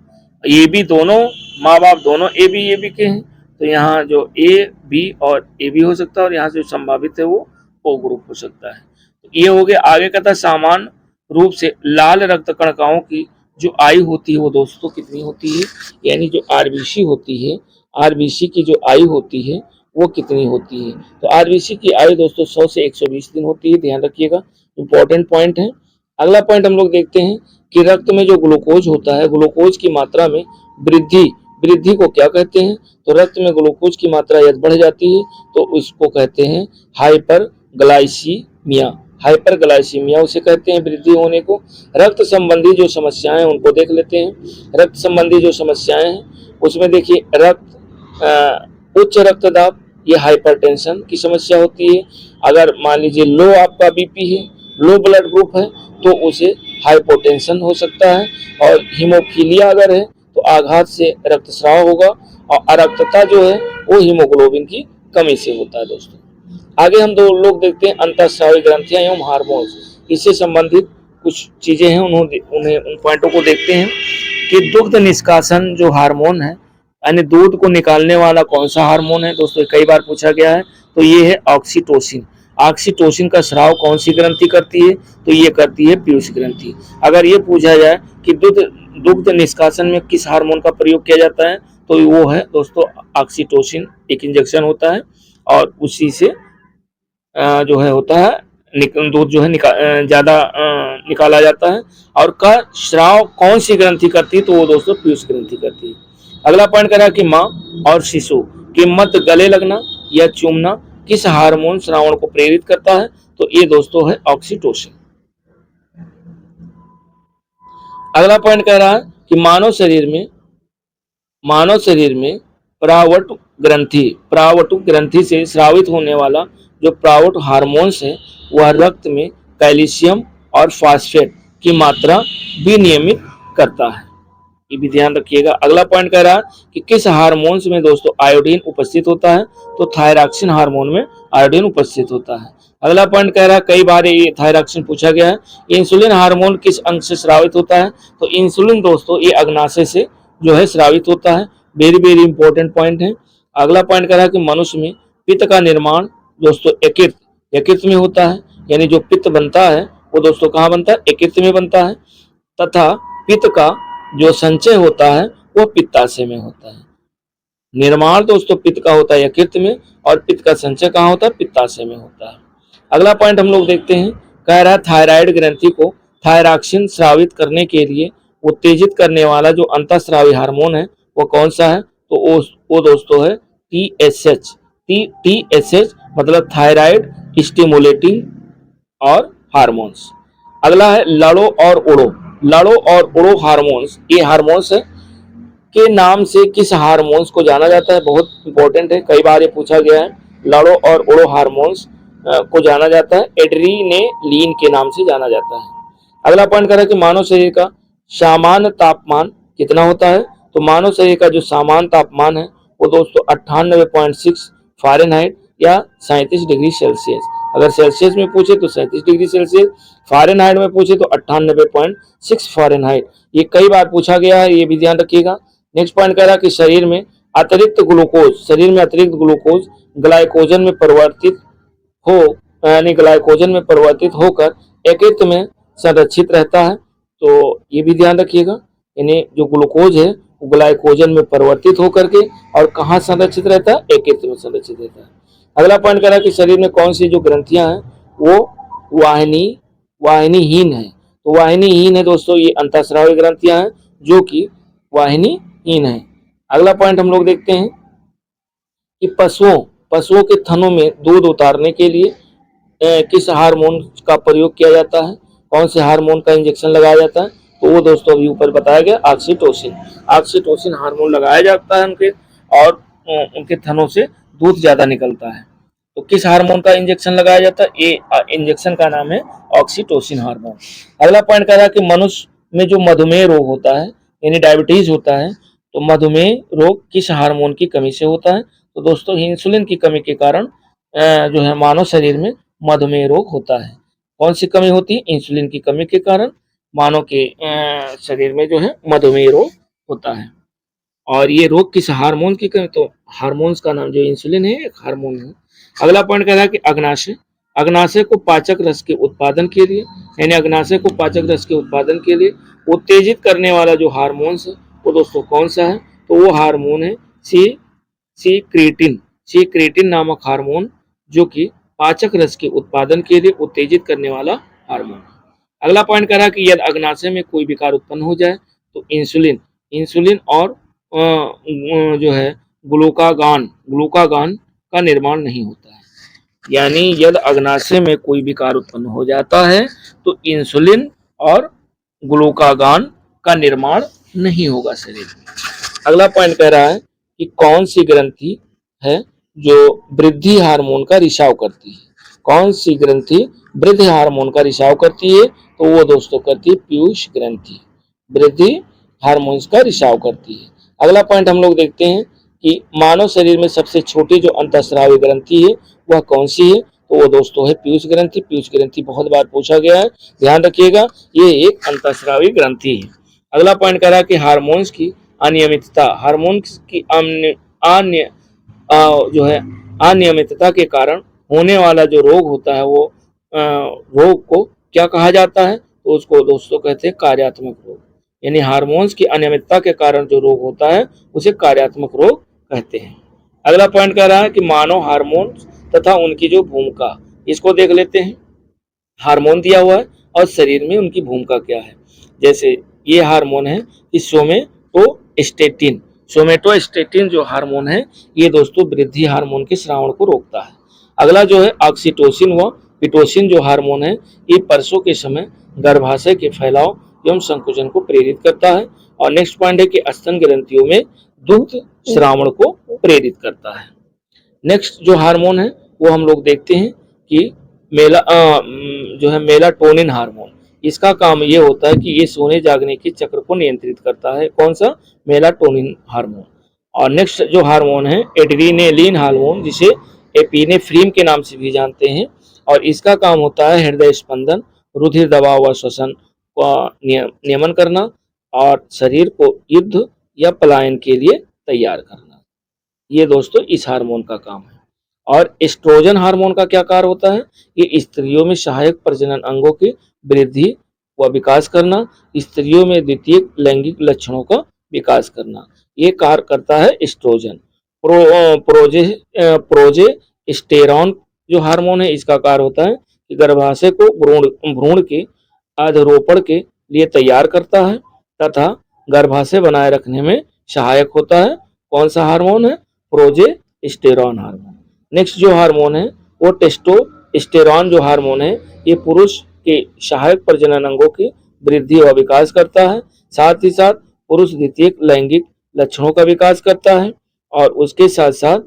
A: ए बी दोनों माँ बाप दोनों ए बी के हैं तो यहाँ जो ए बी और ए बी हो सकता है और यहाँ जो संभावित है वो ओ ग्रुप हो सकता है। तो ये हो गया। आगे कहता है सामान्य रूप से लाल रक्त कणिकाओं की जो आयु होती है वो दोस्तों कितनी होती है, यानी जो आरबीसी होती है, आरबीसी की जो आयु होती है वो कितनी होती है? तो आरबीसी की आयु दोस्तों 100 से 120 दिन होती है, ध्यान रखिएगा, इंपॉर्टेंट पॉइंट है। अगला पॉइंट हम लोग देखते हैं कि रक्त में जो ग्लूकोज होता है, ग्लूकोज की मात्रा में वृद्धि को क्या कहते हैं? तो रक्त में ग्लूकोज की मात्रा यदि बढ़ जाती है तो इसको कहते हैं हाइपरग्लाइसीमिया। हाइपरग्लाइसीमिया उसे कहते हैं वृद्धि होने को। रक्त संबंधी जो समस्याएं उनको देख लेते हैं। रक्त संबंधी जो समस्याएं हैं उसमें देखिए उच्च रक्तदाब, ये हाइपरटेंशन की समस्या होती है। अगर मान लीजिए लो आपका बीपी है, लो ब्लड ग्रुप है तो उसे हाइपोटेंशन हो सकता है। और हीमोफीलिया अगर है तो आघात से रक्तस्राव होगा और अरक्तता जो है वो हीमोग्लोबिन की कमी से होता है। दोस्तों आगे हम दो लोग देखते हैं अंतःस्रावी ग्रंथियां एवं हार्मोन्स, इससे संबंधित कुछ चीजें हैं, उन्हें उन पॉइंटों को देखते हैं कि दुग्ध निष्कासन जो हार्मोन है, यानी दूध को निकालने वाला कौन सा हार्मोन है दोस्तों, कई बार पूछा गया है। तो ये है ऑक्सीटोसिन। ऑक्सीटोसिन का स्राव कौन सी ग्रंथि करती है? तो ये करती है पीयूष ग्रंथि। अगर ये पूछा जाए कि दुग्ध निष्कासन में किस हार्मोन का प्रयोग किया जाता है तो वो है दोस्तों ऑक्सीटोसिन। एक इंजेक्शन होता है और उसी से जो है होता है दूध जो है ज्यादा निकाला जाता है। और का स्राव कौन सी ग्रंथि करती है, तो वो दोस्तों पीयूष ग्रंथि करती है। अगला पॉइंट कह रहा है कि माँ और शिशु के मध्य गले लगना या चूमना किस हार्मोन श्रावण को प्रेरित करता है, तो ये दोस्तों है ऑक्सीटोसिन। अगला पॉइंट कह रहा है कि मानव शरीर में प्रावट ग्रंथि से स्रावित होने वाला जो प्रावट हार्मोन्स है वह रक्त में कैल्शियम और फास्फेट की मात्रा विनियमित करता है, ये भी ध्यान रखिएगा। अगला पॉइंट कह रहा है कि किस हार्मोन्स में दोस्तों आयोडीन उपस्थित होता है, तो थायरॉक्सिन हार्मोन में आयोडीन उपस्थित होता है। अगला पॉइंट कह रहा है, कई बार ये थायरॉक्सिन पूछा गया है, इंसुलिन हार्मोन किस अंग से स्रावित होता है, तो इंसुलिन दोस्तों ये अग्नाशय से जो है स्रावित होता है। वेरी वेरी इंपॉर्टेंट पॉइंट है। अगला पॉइंट कह रहा है कि मनुष्य में पित्त का निर्माण दोस्तों यकृत में होता है, यानी जो पित्त बनता है वो दोस्तों कहाँ बनता है, यकृत में बनता है। तथा पित्त का जो संचय होता है वो पित्ताशय में होता है। निर्माण दोस्तों पित्त का होता है यकृत में, और पित्त का संचय कहाँ होता है, पित्ताशय में होता है। अगला पॉइंट हम लोग देखते हैं, कह रहा है थायराइड ग्रंथि को थायरॉक्सिन स्रावित करने के लिए उत्तेजित करने वाला जो अंतःस्रावी हार्मोन है वो कौन सा है, तो वो दोस्तों है TSH। TSH मतलब थायराइड स्टिमुलेटिंग और हार्मोन्स। अगला है लड़ो और उड़ो हार्मोन्स। ये हार्मोन्स के नाम से किस हार्मोन्स को जाना जाता है, बहुत इंपॉर्टेंट है, कई बार ये पूछा गया है। लड़ो और उड़ो हार्मोन्स को जाना जाता है एड्रीनेलिन के नाम से जाना जाता है। अगला पॉइंट कर रहा है कि मानव शरीर का सामान्य तापमान कितना होता है, तो मानव शरीर का जो सामान्य तापमान है वो दोस्तों 98.6 फ़ारेनहाइट या 37 डिग्री सेल्सियस। अगर सेल्सियस में पूछे तो 37 डिग्री सेल्सियस, फ़ारेनहाइट में पूछे तो 98.6 फ़ारेनहाइट। ये कई बार पूछा गया है, ये भी ध्यान रखिएगा। नेक्स्ट पॉइंट कह रहा है कि शरीर में अतिरिक्त ग्लूकोज ग्लाइकोजन में परिवर्तित यानी ग्लाइकोजन में परिवर्तित होकर यकृत में संरक्षित रहता है, तो ये भी ध्यान रखिएगा। यानी जो ग्लूकोज है वो ग्लाइकोजन में परिवर्तित होकर के और कहाँ संरक्षित रहता है, यकृत में संरक्षित रहता है। अगला पॉइंट कह रहा है कि शरीर में कौन सी जो ग्रंथियां हैं वो वाहिनीहीन है, तो वाहिनीहीन है दोस्तों, ये अंतःस्रावी ग्रंथियां हैं जो कि वाहिनीहीन है। अगला पॉइंट हम लोग देखते हैं कि पशुओं के थनों में दूध उतारने के लिए किस हार्मोन का प्रयोग किया जाता है, कौन से हार्मोन का इंजेक्शन लगाया जाता है, तो वो दोस्तों अभी ऊपर बताया गया ऑक्सीटोसिन हार्मोन लगाया जाता है उनके, और उनके थनों से दूध ज्यादा निकलता है। तो किस हार्मोन का इंजेक्शन लगाया जाता है, ये इंजेक्शन का नाम है ऑक्सीटोसिन हार्मोन। अगला पॉइंट कह रहा है कि मनुष्य में जो मधुमेह रोग होता है यानी डायबिटीज होता है, तो मधुमेह रोग किस हार्मोन की कमी से होता है, तो दोस्तों इंसुलिन की कमी के कारण जो है मानव शरीर में मधुमेह रोग होता है। कौन सी कमी होती है, इंसुलिन की कमी के कारण मानव के शरीर में जो है मधुमेह रोग होता है। और ये रोग किस हार्मोन की कमी, तो हार्मोन्स का नाम जो इंसुलिन है एक हार्मोन है। अगला पॉइंट कह रहा है कि अग्नाशय को पाचक रस के उत्पादन के लिए यानी अग्नाशय को पाचक रस के उत्पादन के लिए उत्तेजित करने वाला जो हार्मोन्स है वो दोस्तों कौन सा है, तो वो हार्मोन है सी नामक हार्मोन, जो कि पाचक रस के उत्पादन के लिए उत्तेजित करने वाला हार्मोन है। अगला पॉइंट कह रहा है कि यदि अग्नाशय में कोई विकार उत्पन्न हो जाए तो इंसुलिन और जो है ग्लूकागान का निर्माण नहीं होता है। यानी यदि अग्नाशय में कोई विकार उत्पन्न हो जाता है तो इंसुलिन और ग्लूकागान का निर्माण नहीं होगा शरीर में। अगला पॉइंट कह रहा है कि कौन सी ग्रंथि है जो वृद्धि हार्मोन का रिसाव करती है, कौन सी ग्रंथि वृद्धि हार्मोन का रिसाव करती है, तो वो दोस्तों करती है पीयूष ग्रंथि, वृद्धि हार्मोन्स का रिसाव करती है। अगला पॉइंट हम लोग देखते हैं कि मानव शरीर में सबसे छोटी जो अंतःस्रावी ग्रंथि है वह कौन सी है, तो वो दोस्तों है पीयूष ग्रंथि बहुत बार पूछा गया है, ध्यान रखिएगा, ये एक अंतःस्रावी ग्रंथि है। अगला पॉइंट कह रहा है कि हार्मोन्स की जो है अनियमितता के कारण होने वाला जो रोग होता है वो रोग को क्या कहा जाता है, तो उसको दोस्तों कहते हैं कार्यात्मक रोग। यानी हार्मोन्स की अनियमितता के कारण जो रोग होता है उसे कार्यात्मक रोग कहते हैं। अगला पॉइंट कह रहा है कि मानव हार्मोन्स तथा उनकी जो भूमिका, इसको देख लेते हैं। हार्मोन दिया हुआ है और शरीर में उनकी भूमिका क्या है। जैसे ये हार्मोन है कि सोमेटोस्टेटिन। सोमेटोस्टेटिन जो हार्मोन है ये दोस्तों वृद्धि हार्मोन के स्रावण को रोकता है। अगला जो है ऑक्सीटोसिन व पिटोसिन जो हार्मोन है ये प्रसव के समय गर्भाशय के फैलाव एवं संकुचन को प्रेरित करता है। और नेक्स्ट पॉइंट है कि स्तन ग्रंथियों में दुग्ध स्रावण को प्रेरित करता है। नेक्स्ट जो हार्मोन है वो हम लोग देखते हैं कि जो है मेलाटोनिन हार्मोन। इसका काम ये होता है कि ये सोने जागने के चक्र को नियंत्रित करता है। कौन सा? Melatonin hormone. और नेक्स्ट जो हार्मोन है एड्रीनेलिन हार्मोन, जिसे एपिनेफ्रीन के नाम से भी जानते हैं, और इसका काम होता है हृदय स्पंदन, रुधिर दबाव व श्वसन का नियमन करना और शरीर को युद्ध या पलायन के लिए तैयार करना। ये दोस्तों इस हार्मोन का काम है। और एस्ट्रोजन हार्मोन का क्या कार्य होता है? ये स्त्रियों में सहायक प्रजनन अंगों की वृद्धि व विकास करना, स्त्रियों में द्वितीय लैंगिक लक्षणों का विकास करना, ये कार्य करता है एस्ट्रोजन। प्रोजेस्टेरॉन जो हार्मोन है इसका कार्य होता है कि गर्भाशय को भ्रूण के अधरोपण के लिए तैयार करता है तथा गर्भाशय बनाए रखने में सहायक होता है। कौन सा हार्मोन है? Progesterone hormone. नेक्स्ट जो हार्मोन है वो टेस्टोस्टेरॉन जो हार्मोन है ये पुरुष के सहायक प्रजनन अंगों की वृद्धि व विकास करता है, साथ ही साथ पुरुष द्वितीय लैंगिक लक्षणों का विकास करता है और उसके साथ साथ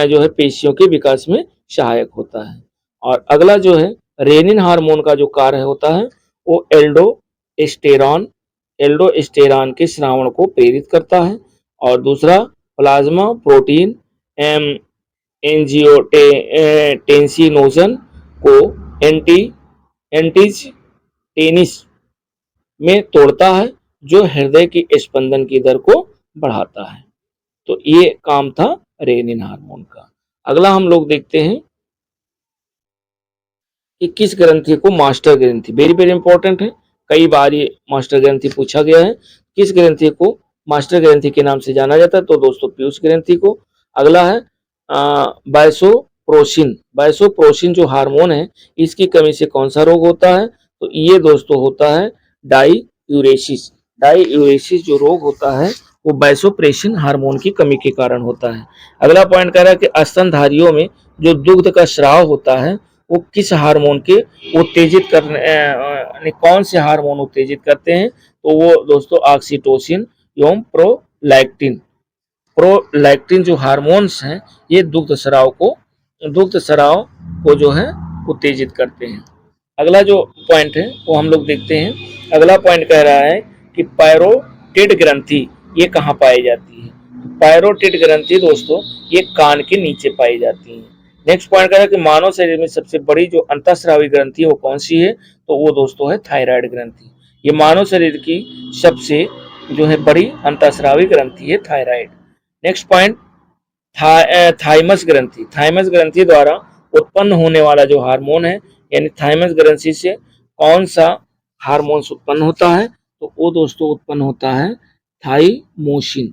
A: जो है पेशियों के विकास में सहायक होता है। और अगला जो है रेनिन हार्मोन का जो कार्य होता है वो एल्डोस्टेरॉन के स्रावण को प्रेरित करता है। और दूसरा प्लाज्मा प्रोटीन एंजियोटेंसिनोजन को एंटीज में तोड़ता है जो हृदय की स्पंदन की दर को बढ़ाता है। तो ये काम था रेनिन हार्मोन का। अगला हम लोग देखते हैं कि किस ग्रंथि को मास्टर ग्रंथि, वेरी वेरी इंपॉर्टेंट है, कई बार ये मास्टर ग्रंथि पूछा गया है। किस ग्रंथि को मास्टर ग्रंथि के नाम से जाना जाता है? तो दोस्तों पीयूष ग्रंथि को। अगला है बायसोप्रोसिन। बायसोप्रोसिन जो हार्मोन है इसकी कमी से कौन सा रोग होता है? तो ये दोस्तों होता है डाईयूरेसिस। डाईयूरेसिस जो रोग होता है वो बायसोप्रेसिन हार्मोन की कमी के कारण होता है। अगला पॉइंट कह रहा है कि स्तनधारियों में जो दुग्ध का स्राव होता है वो किस हार्मोन के उत्तेजित करने कौन से हार्मोन उत्तेजित करते हैं? तो वो दोस्तों ऑक्सीटोसिन एवं प्रोलैक्टिन जो हार्मोन्स हैं ये दुग्ध स्राव को जो है उत्तेजित करते हैं। अगला जो पॉइंट है वो हम लोग देखते हैं। अगला पॉइंट कह रहा है कि पैरोटिड ग्रंथि ये कहाँ पाई जाती है? पैरोटिड ग्रंथि दोस्तों ये कान के नीचे पाई जाती है। नेक्स्ट पॉइंट कह रहा है कि मानव शरीर में सबसे बड़ी जो अंतःस्रावी ग्रंथि है वो कौन सी है? तो वो दोस्तों है थायराइड ग्रंथि। ये मानव शरीर की सबसे जो है बड़ी अंतःस्रावी ग्रंथि है थायराइड। नेक्स्ट पॉइंट थाइमस ग्रंथि। थाइमस ग्रंथि द्वारा उत्पन्न होने वाला जो हार्मोन है यानी थाइमस ग्रंथि से कौन सा हार्मोन उत्पन्न होता है? तो वो दोस्तों उत्पन्न होता है थाइमोसिन।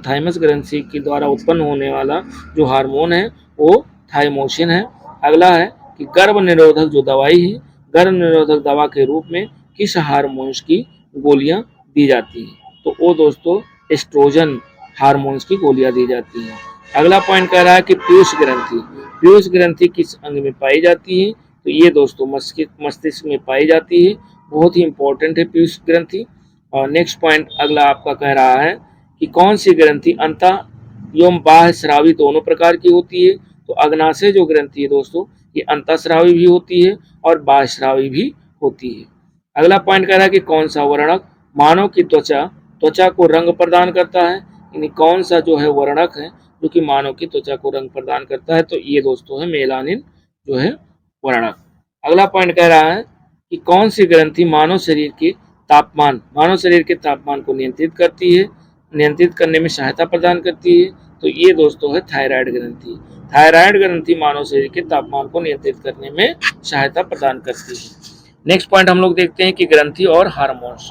A: थाइमस ग्रंथि के द्वारा उत्पन्न होने वाला जो हार्मोन है वो थाइमोसिन है। अगला है कि गर्भ निरोधक जो दवाई है, गर्भ निरोधक दवा के रूप में किस हार्मोन्स की गोलियां दी जाती हैं? तो वो दोस्तों एस्ट्रोजन हार्मोन्स की गोलियां दी जाती हैं। अगला पॉइंट कह रहा है कि पीयूष ग्रंथि। पीयूष ग्रंथि किस अंग में पाई जाती है? तो ये दोस्तों मस्तिष्क में पाई जाती है। बहुत ही इंपॉर्टेंट है पीयूष ग्रंथि। और नेक्स्ट पॉइंट अगला आपका कह रहा है कि कौन सी ग्रंथि अंतः एवं बाह्य स्रावी दोनों प्रकार की होती है? तो अग्नाशय जो ग्रंथि है दोस्तों ये अंतःस्रावी भी होती है और बाह्य स्रावी भी होती है। अगला पॉइंट कह रहा है कि कौन सा वर्णक मानव की त्वचा को रंग प्रदान करता है? यानी कौन सा जो है वर्णक है जो कि मानव की त्वचा को रंग प्रदान करता है? तो ये दोस्तों है मेलानिन जो है वर्णक। अगला पॉइंट कह रहा है कि कौन सी ग्रंथि मानव शरीर के तापमान को नियंत्रित करने में सहायता प्रदान करती है? तो ये दोस्तों है थायराइड ग्रंथि। थायराइड ग्रंथि मानव शरीर के तापमान को नियंत्रित करने में सहायता प्रदान करती है। नेक्स्ट पॉइंट हम लोग देखते हैं कि ग्रंथि और हार्मोन्स।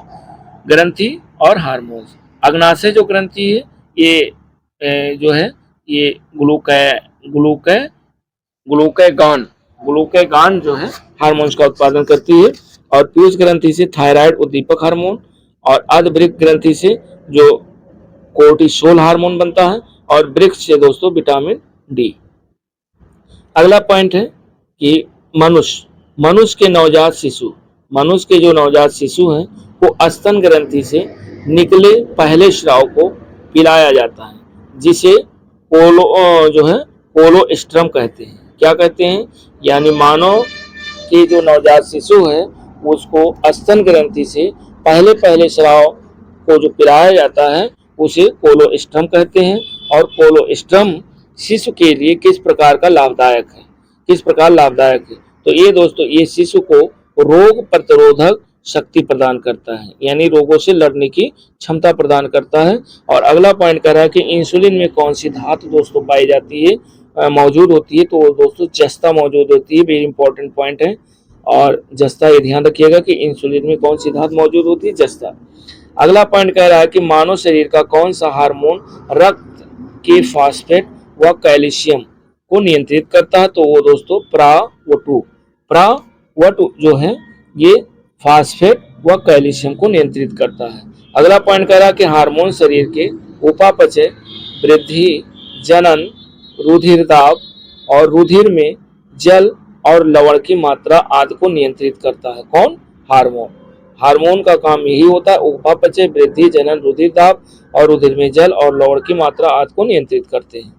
A: ग्रंथि और हार्मोन्स। अग्नाशय जो ग्रंथि है ये जो है ये ग्लूकागॉन ग्लूकेगान जो है हार्मोन्स का उत्पादन करती है, और पीयूष ग्रंथि से थायराइड उद्दीपक हार्मोन, और अधवृक्क ग्रंथि से जो कोर्टिसोल हार्मोन बनता है, और वृक्ष से दोस्तों विटामिन डी। अगला पॉइंट है कि मनुष्य के नवजात शिशु, मनुष्य के जो नवजात शिशु हैं वो स्तन ग्रंथि से निकले पहले स्राव को पिलाया जाता है, जिसे जो है कोलोस्ट्रम कहते हैं। क्या कहते हैं? यानी मानव के जो नवजात शिशु है उसको स्तन ग्रंथि से पहले स्राव को जो पिलाया जाता है उसे कोलोस्ट्रम कहते हैं। और कोलोस्ट्रम शिशु के लिए किस प्रकार का लाभदायक है, किस प्रकार लाभदायक है? तो ये दोस्तों, ये शिशु को रोग प्रतिरोधक शक्ति प्रदान करता है, यानी रोगों से लड़ने की क्षमता प्रदान करता है। और अगला पॉइंट कह रहा है कि इंसुलिन में कौन सी धातु दोस्तों पाई जाती है, मौजूद होती है? तो दोस्तों जस्ता मौजूद होती है, वेरी इंपॉर्टेंट पॉइंट है। और जस्ता, ये ध्यान रखिएगा कि इंसुलिन में कौन सी धातु मौजूद होती है? जस्ता। अगला पॉइंट कह रहा है कि मानव शरीर का कौन सा हार्मोन रक्त के फास्फेट व कैल्शियम को नियंत्रित करता है? तो वो दोस्तों प्रावटु जो है ये फास्फेट व कैल्शियम को नियंत्रित करता है। अगला पॉइंट कह रहा है कि हार्मोन शरीर के उपापचय, वृद्धि, जनन, रुधिर दाब और रुधिर में जल और लवण की मात्रा आदि को नियंत्रित करता है। कौन? हार्मोन। हार्मोन का काम यही होता है, उपापचय, वृद्धि, जनन, रुधिर दाब और रुधिर में जल और लवण की मात्रा आदि को नियंत्रित करते हैं।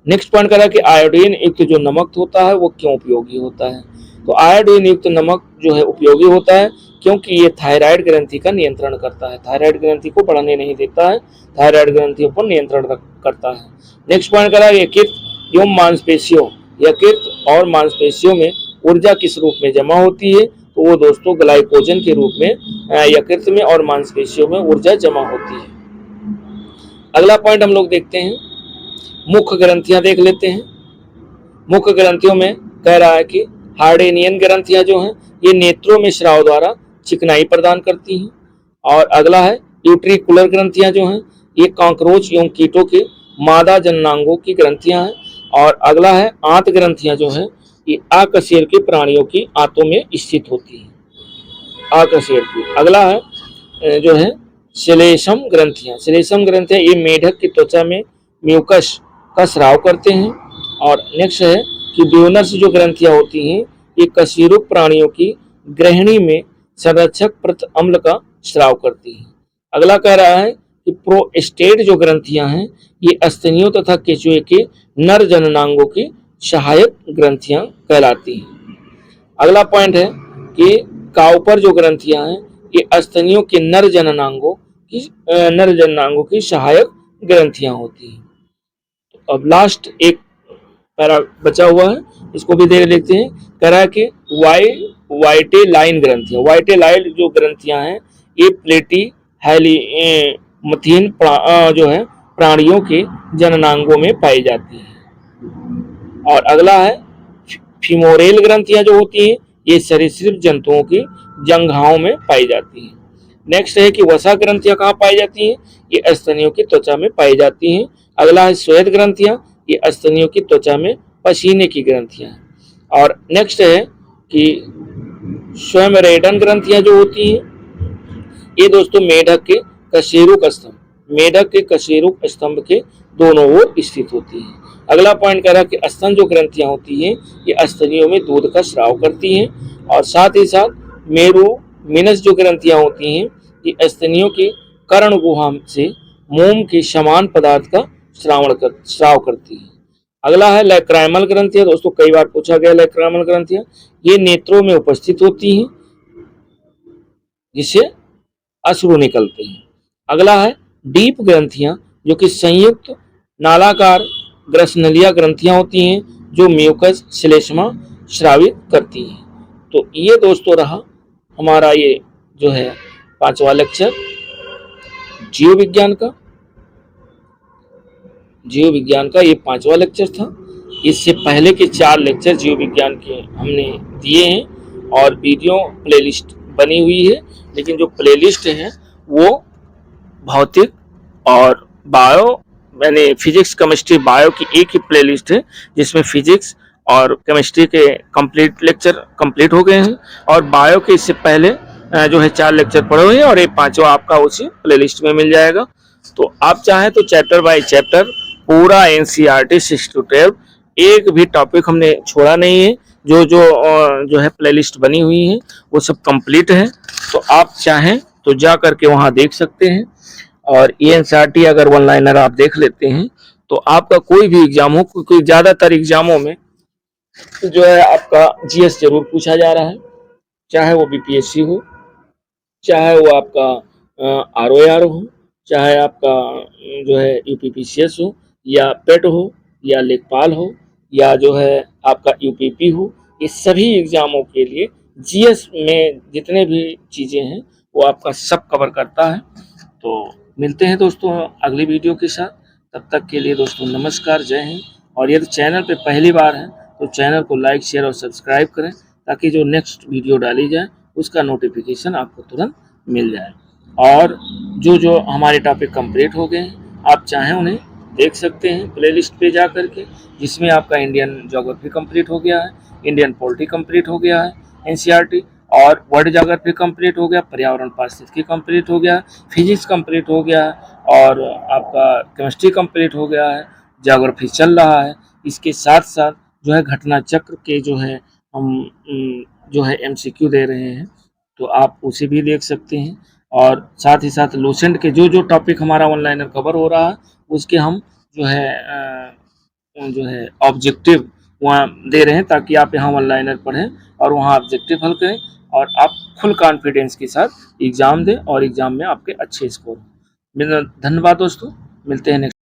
A: नेक्स्ट पॉइंट करा कि आयोडीन युक्त जो नमक होता है वो क्यों उपयोगी होता है? तो आयोडीन युक्त नमक जो है उपयोगी होता है क्योंकि ये थायराइड ग्रंथि का नियंत्रण करता है, थायराइड ग्रंथि को बढ़ने नहीं देता है, थायराइड ग्रंथियों पर नियंत्रण करता है। नेक्स्ट पॉइंट करा यकृत एवं मांसपेशियों, यकृत और मांसपेशियों में ऊर्जा किस रूप में जमा होती है? तो वो दोस्तों ग्लाइकोजन के रूप में यकृत में और मांसपेशियों में ऊर्जा जमा होती है। अगला पॉइंट हम लोग देखते हैं, मुख्य ग्रंथियां देख लेते हैं। मुख्य ग्रंथियों में कह रहा है कि हार्डेनियन ग्रंथियां जो हैं ये नेत्रों में स्राव द्वारा चिकनाई प्रदान करती हैं। और अगला है यूट्रिकुलर ग्रंथियां जो हैं ये कॉकरोच एवं कीटों के मादा जननांगों की ग्रंथियां हैं। और अगला है आंत ग्रंथियां जो हैं ये आकशेरुकी प्राणियों की आंतों में स्थित होती है, आकशेरुकी। अगला है जो है श्लेष्म ग्रंथियां, श्लेष्म ग्रंथियां ये मेढक की त्वचा में म्यूकस का स्राव करते हैं। और नेक्स्ट है कि ब्यूनस जो ग्रंथियां होती हैं ये कशेरुक प्राणियों की ग्रहणी में संरक्षक प्रत अम्ल का स्राव करती हैं। अगला कह रहा है कि प्रोस्टेट जो ग्रंथियां हैं ये स्तनियों तथा केचुए के नर जननांगों की सहायक ग्रंथियां कहलाती हैं। अगला पॉइंट है कि काउपर जो ग्रंथियां हैं ये स्तनियों के नर जननांगों की सहायक ग्रंथियां होती हैं। तो अब लास्ट एक पैरा बचा हुआ है, इसको भी देख लेते हैं। कह रहा है कि वाइटेलाइन ग्रंथियां, वाइटेलाइन जो ग्रंथियां हैं ये प्लेटी हेलीमथीन जो है प्राणियों के जननांगों में पाई जाती है। और अगला है फीमोरेल ग्रंथियां जो होती हैं ये सरीसृप जंतुओं की जंघाओं में पाई जाती हैं। नेक्स्ट है कि वसा ग्रंथियां कहाँ पाई जाती हैं? ये स्तनियों की त्वचा में पाई जाती हैं। अगला है श्वेत ग्रंथियां, ये स्तनियों की त्वचा में पसीने की ग्रंथियां हैं। और नेक्स्ट है कि स्वयंरेडन ग्रंथियां जो होती हैं ये दोस्तों मेढक के कशेरुक स्तंभ, मेढक के कशेरुक स्तंभ के दोनों ओर स्थित होती हैं। अगला पॉइंट कह रहा है कि स्तन जो ग्रंथियां होती हैं ये स्तनियों में दूध का स्राव करती हैं। और साथ ही साथ मेरुमिनस जो ग्रंथियां होती हैं ये स्तनियों की कर्ण गुहा से मोम के समान पदार्थ का स्राव करती है। अगला है लैक्राइमल ग्रंथियां, दोस्तों कई बार पूछा गया लैक्राइमल ग्रंथियां ये नेत्रों में उपस्थित होती हैं जिससे अश्रु निकलते हैं। अगला है डीप ग्रंथियां जो कि संयुक्त नालाकार ग्रसनलिया ग्रंथियां होती हैं जो म्यूकस श्लेष्मा स्रावित करती हैं। तो ये दोस्तों रहा हमारा ये जो है 5वां लेक्चर जीव विज्ञान का, जीव विज्ञान का ये 5वां लेक्चर था। इससे पहले के 4 लेक्चर जीव विज्ञान के हमने दिए हैं और वीडियो प्लेलिस्ट बनी हुई है, लेकिन जो प्लेलिस्ट है वो भौतिक और बायो यानी फिजिक्स केमिस्ट्री बायो की एक ही प्लेलिस्ट है जिसमें फिजिक्स और केमिस्ट्री के कंप्लीट लेक्चर कंप्लीट हो गए हैं, और बायो के इससे पहले जो है 4 लेक्चर पढ़े हुए हैं, और एक 5वां आपका उसी प्लेलिस्ट में मिल जाएगा। तो आप चाहें तो चैप्टर बाय चैप्टर पूरा एनसीईआरटी 6 to 12 एक भी टॉपिक हमने छोड़ा नहीं है। जो है प्लेलिस्ट बनी हुई है वो सब कंप्लीट है, तो आप चाहें तो जा करके वहां देख सकते हैं। और एनसीईआरटी अगर वन लाइनर आप देख लेते हैं तो आपका कोई भी एग्जाम हो, क्योंकि ज्यादातर एग्जामों में जो है आपका जीएस जरूर पूछा जा रहा है, चाहे वो बीपीएससी हो, चाहे वो आपका आरओआर हो, चाहे आपका जो है यूपीपीसीएस हो, या पेट हो, या लेखपाल हो, या जो है आपका यूपीपी हो। ये सभी एग्जामों के लिए जीएस में जितने भी चीजें हैं वो आपका सब कवर करता है। तो मिलते हैं दोस्तों अगली वीडियो के साथ, तब तक के लिए दोस्तों नमस्कार, जय हिंद। और यदि चैनल पे पहली बार है तो चैनल को लाइक शेयर और सब्सक्राइब करें, ताकि जो नेक्स्ट वीडियो डाली जाए उसका नोटिफिकेशन आपको तुरंत मिल जाए। और जो हमारे टॉपिक कंप्लीट हो गए हैं आप चाहें उन्हें देख सकते हैं प्लेलिस्ट पे जा करके, जिसमें आपका इंडियन ज्योग्राफी कंप्लीट हो गया है, इंडियन पॉलिटी कंप्लीट हो गया है एनसीईआरटी, और वर्ल्ड ज्योग्राफी कंप्लीट हो गया, पर्यावरण पारिस्थितिकी कंप्लीट हो गया, फिजिक्स कंप्लीट हो गया, और आपका केमिस्ट्री कंप्लीट हो गया है, ज्योग्राफी चल रहा है। इसके साथ साथ जो है घटना चक्र के जो है हम जो है एमसीक्यू दे रहे हैं, तो आप उसे भी देख सकते हैं। और साथ ही साथ लूसेंट के जो टॉपिक हमारा ऑनलाइनर कवर हो रहा है उसके हम जो है ऑब्जेक्टिव वहाँ दे रहे हैं, ताकि आप यहाँ ऑनलाइनर पढ़ें और वहाँ ऑब्जेक्टिव हल करें, और आप फुल कॉन्फिडेंस के साथ एग्ज़ाम दें और एग्ज़ाम में आपके अच्छे स्कोर। धन्यवाद दोस्तों, मिलते हैं नेक्स्ट